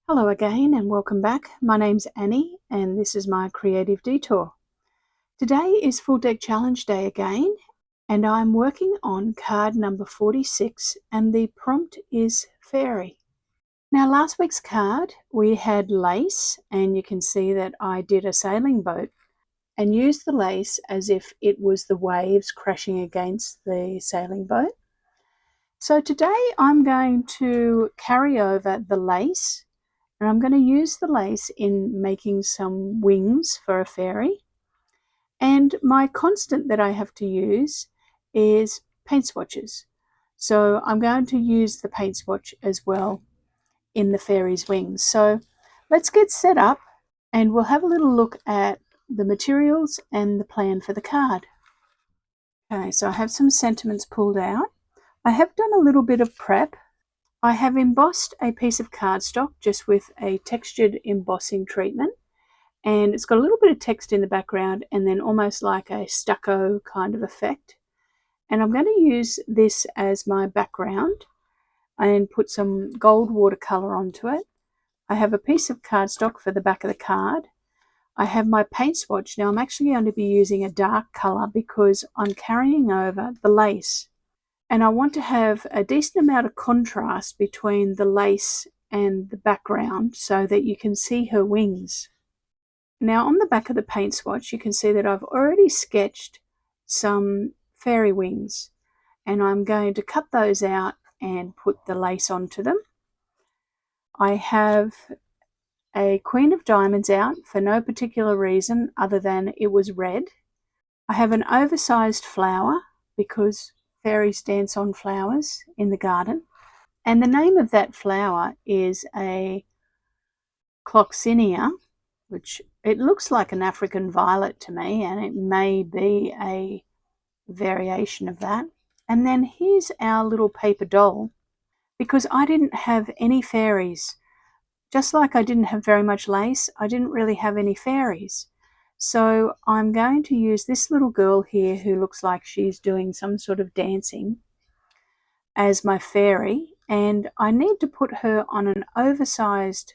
Hello again and welcome back. My name's Annie and this is my creative detour. Today is Full Deck Challenge Day again and I'm working on card number 46 and the prompt is fairy. Now last week's card we had lace and you can see that I did a sailing boat and used the lace as if it was the waves crashing against the sailing boat. So today I'm going to carry over the lace. And I'm going to use the lace in making some wings for a fairy. And my constant that I have to use is paint swatches. So I'm going to use the paint swatch as well in the fairy's wings. So let's get set up and we'll have a little look at the materials and the plan for the card. Okay, so I have some sentiments pulled out. I have done a little bit of prep. I have embossed a piece of cardstock just with a textured embossing treatment, and it's got a little bit of text in the background and then almost like a stucco kind of effect. And I'm going to use this as my background and put some gold watercolour onto it. I have a piece of cardstock for the back of the card. I have my paint swatch. Now I'm actually going to be using a dark colour because I'm carrying over the lace. And I want to have a decent amount of contrast between the lace and the background so that you can see her wings. Now on the back of the paint swatch you can see that I've already sketched some fairy wings and I'm going to cut those out and put the lace onto them. I have a Queen of Diamonds out for no particular reason other than it was red. I have an oversized flower because fairies dance on flowers in the garden. And the name of that flower is a coccinea, which it looks like an African violet to me, and it may be a variation of that. And then here's our little paper doll, because I didn't have any fairies. Just like I didn't have very much lace, I didn't really have any fairies. So I'm going to use this little girl here who looks like she's doing some sort of dancing as my fairy, and I need to put her on an oversized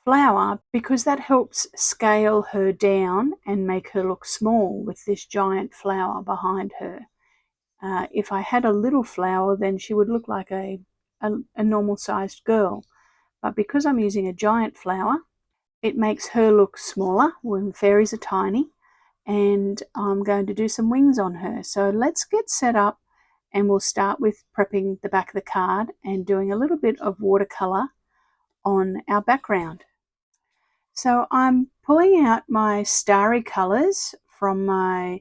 flower because that helps scale her down and make her look small with this giant flower behind her. If I had a little flower, then she would look like a normal sized girl, but because I'm using a giant flower, it makes her look smaller when fairies are tiny, and I'm going to do some wings on her. So let's get set up and we'll start with prepping the back of the card and doing a little bit of watercolour on our background. So I'm pulling out my starry colours from my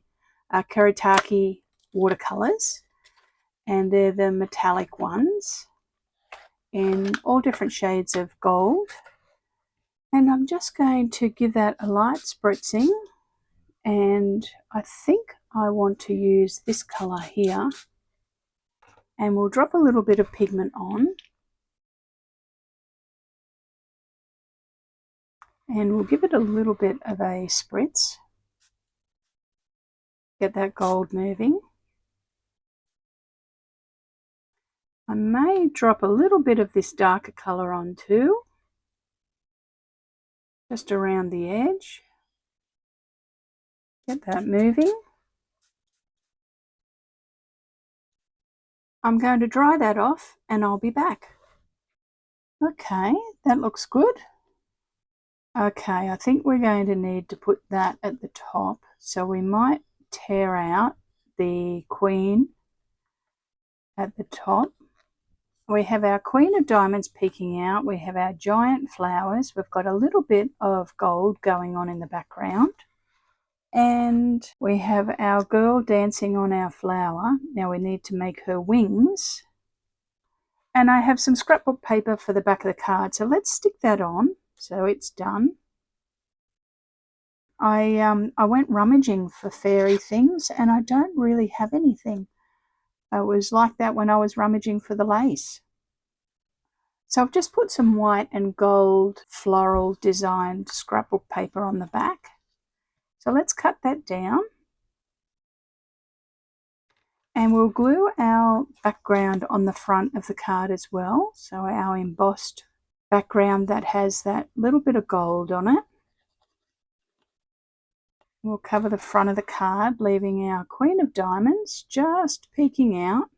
Karataki watercolours, and they're the metallic ones in all different shades of gold. And I'm just going to give that a light spritzing, and I think I want to use this colour here, and we'll drop a little bit of pigment on and we'll give it a little bit of a spritz, get that gold moving. I may drop a little bit of this darker colour on too, just around the edge, get that moving. I'm going to dry that off and I'll be back. Okay, that looks good. Okay, I think we're going to need to put that at the top, so we might tear out the Queen at the top. We have our Queen of Diamonds peeking out, we have our giant flowers, we've got a little bit of gold going on in the background, and we have our girl dancing on our flower. Now we need to make her wings, and I have some scrapbook paper for the back of the card, so let's stick that on. So it's done. I went rummaging for fairy things and I don't really have anything. It was like that when I was rummaging for the lace. So I've just put some white and gold floral designed scrapbook paper on the back. So let's cut that down. And we'll glue our background on the front of the card as well. So our embossed background that has that little bit of gold on it. We'll cover the front of the card, leaving our Queen of Diamonds just peeking out.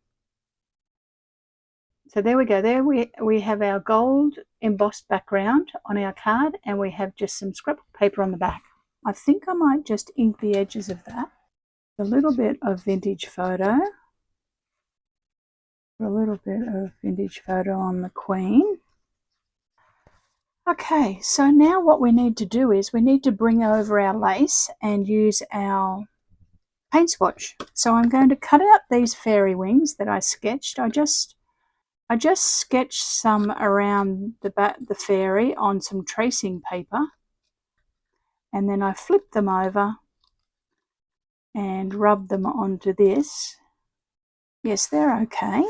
So there we go. There we have our gold embossed background on our card, and we have just some scrapbook paper on the back. I think I might just ink the edges of that. A little bit of vintage photo. A little bit of vintage photo on the Queen. Okay, so now what we need to do is we need to bring over our lace and use our paint swatch. So I'm going to cut out these fairy wings that I sketched. I just sketched some around the fairy on some tracing paper, and then I flipped them over and rubbed them onto this. Yes, they're okay.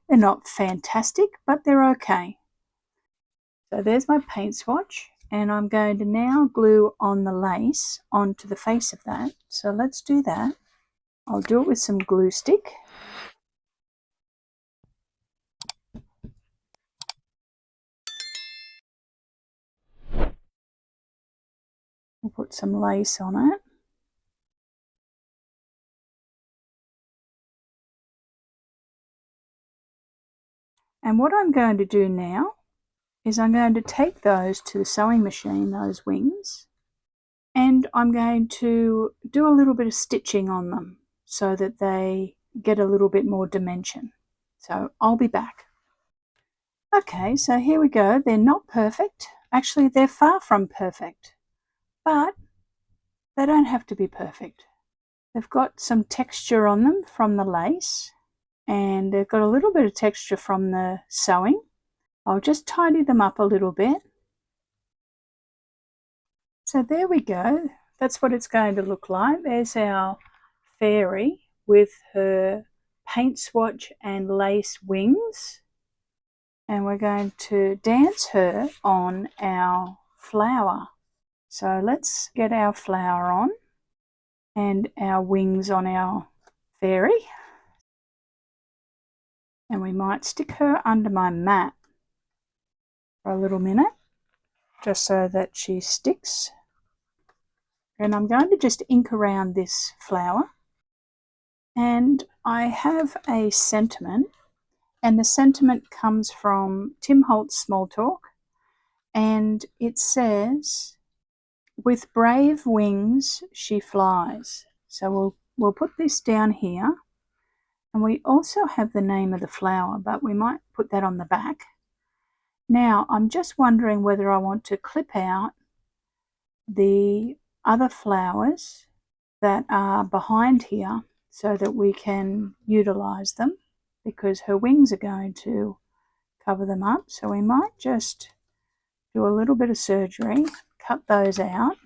They're not fantastic, but they're okay. So there's my paint swatch, and I'm going to now glue on the lace onto the face of that. So let's do that. I'll do it with some glue stick. We'll put some lace on it. And what I'm going to do now is I'm going to take those to the sewing machine, those wings, and I'm going to do a little bit of stitching on them so that they get a little bit more dimension. So I'll be back. Okay, so here we go. They're not perfect. Actually, they're far from perfect, but they don't have to be perfect. They've got some texture on them from the lace, and they've got a little bit of texture from the sewing. I'll just tidy them up a little bit. So there we go. That's what it's going to look like. There's our fairy with her paint swatch and lace wings. And we're going to dance her on our flower. So let's get our flower on and our wings on our fairy. And we might stick her under my mat for a little minute, just so that she sticks. And I'm going to just ink around this flower. And I have a sentiment, and the sentiment comes from Tim Holt's Small Talk, and it says, "With brave wings she flies." So we'll put this down here, and we also have the name of the flower, but we might put that on the back. Now I'm just wondering whether I want to clip out the other flowers that are behind here so that we can utilize them, because her wings are going to cover them up. So we might just do a little bit of surgery, cut those out,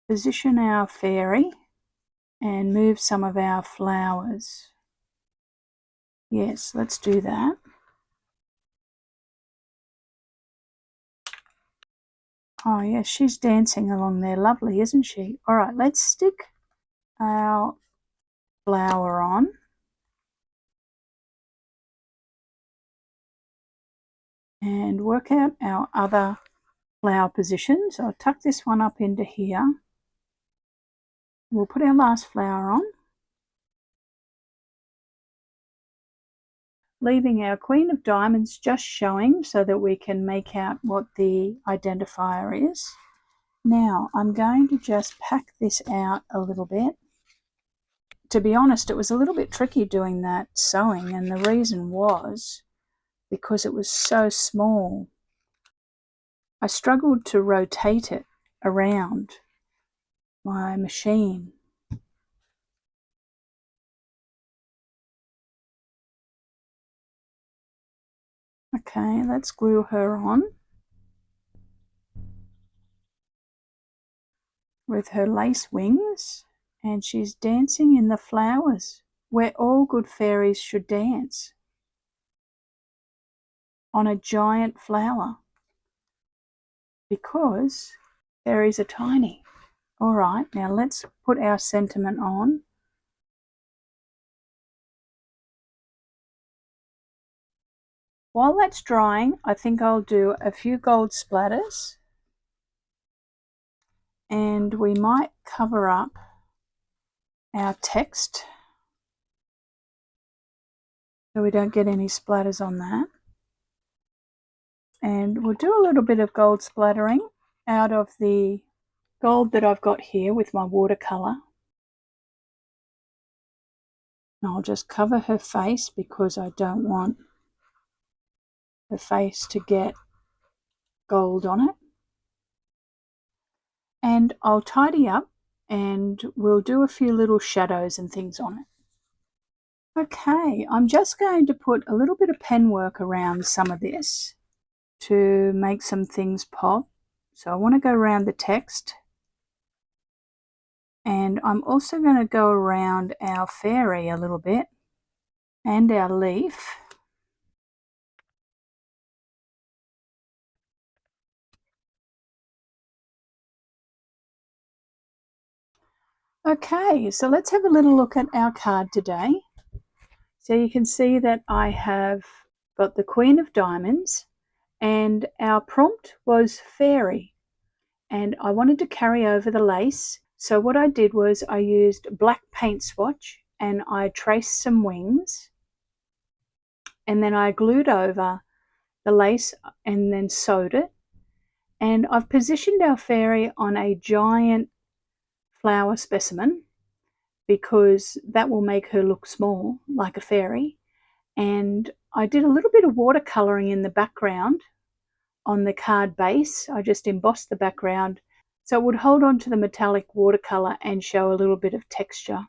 position our fairy, and move some of our flowers. Yes, let's do that. Oh yes, she's dancing along there. Lovely, isn't she? All right, let's stick our flower on. And work out our other flower positions. I'll tuck this one up into here. We'll put our last flower on, leaving our Queen of Diamonds just showing so that we can make out what the identifier is. Now I'm going to just pack this out a little bit. To be honest, it was a little bit tricky doing that sewing, and the reason was because it was so small. I struggled to rotate it around my machine. Okay, let's glue her on with her lace wings, and she's dancing in the flowers where all good fairies should dance, on a giant flower, because fairies are tiny. All right, now let's put our sentiment on. While that's drying, I think I'll do a few gold splatters, and we might cover up our text so we don't get any splatters on that. And we'll do a little bit of gold splattering out of the gold that I've got here with my watercolour. I'll just cover her face because I don't want her face to get gold on it. And I'll tidy up and we'll do a few little shadows and things on it. Okay, I'm just going to put a little bit of pen work around some of this to make some things pop. So I want to go around the text, and I'm also going to go around our fairy a little bit and our leaf. Okay, so let's have a little look at our card today. So you can see that I have got the Queen of Diamonds, and our prompt was fairy, and I wanted to carry over the lace. So what I did was I used black paint swatch and I traced some wings, and then I glued over the lace and then sewed it. And I've positioned our fairy on a giant flower specimen because that will make her look small like a fairy. And I did a little bit of watercolouring in the background on the card base. I just embossed the background so it would hold on to the metallic watercolour and show a little bit of texture.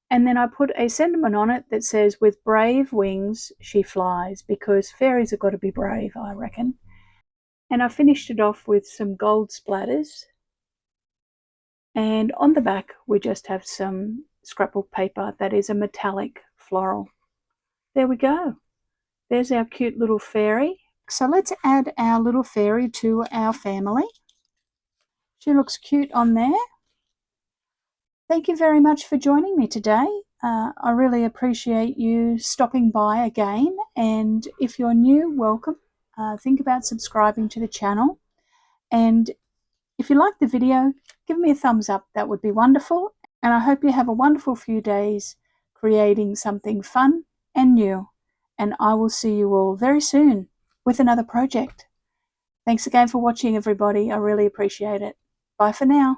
And then I put a sentiment on it that says, "With brave wings she flies," because fairies have got to be brave, I reckon. And I finished it off with some gold splatters. And on the back, we just have some scrapbook paper that is a metallic floral. There we go. There's our cute little fairy. So let's add our little fairy to our family. She looks cute on there. Thank you very much for joining me today. I really appreciate you stopping by again. And if you're new, welcome. Think about subscribing to the channel. And if you like the video, give me a thumbs up. That would be wonderful. And I hope you have a wonderful few days creating something fun and new. And I will see you all very soon with another project. Thanks again for watching, everybody. I really appreciate it. Bye for now.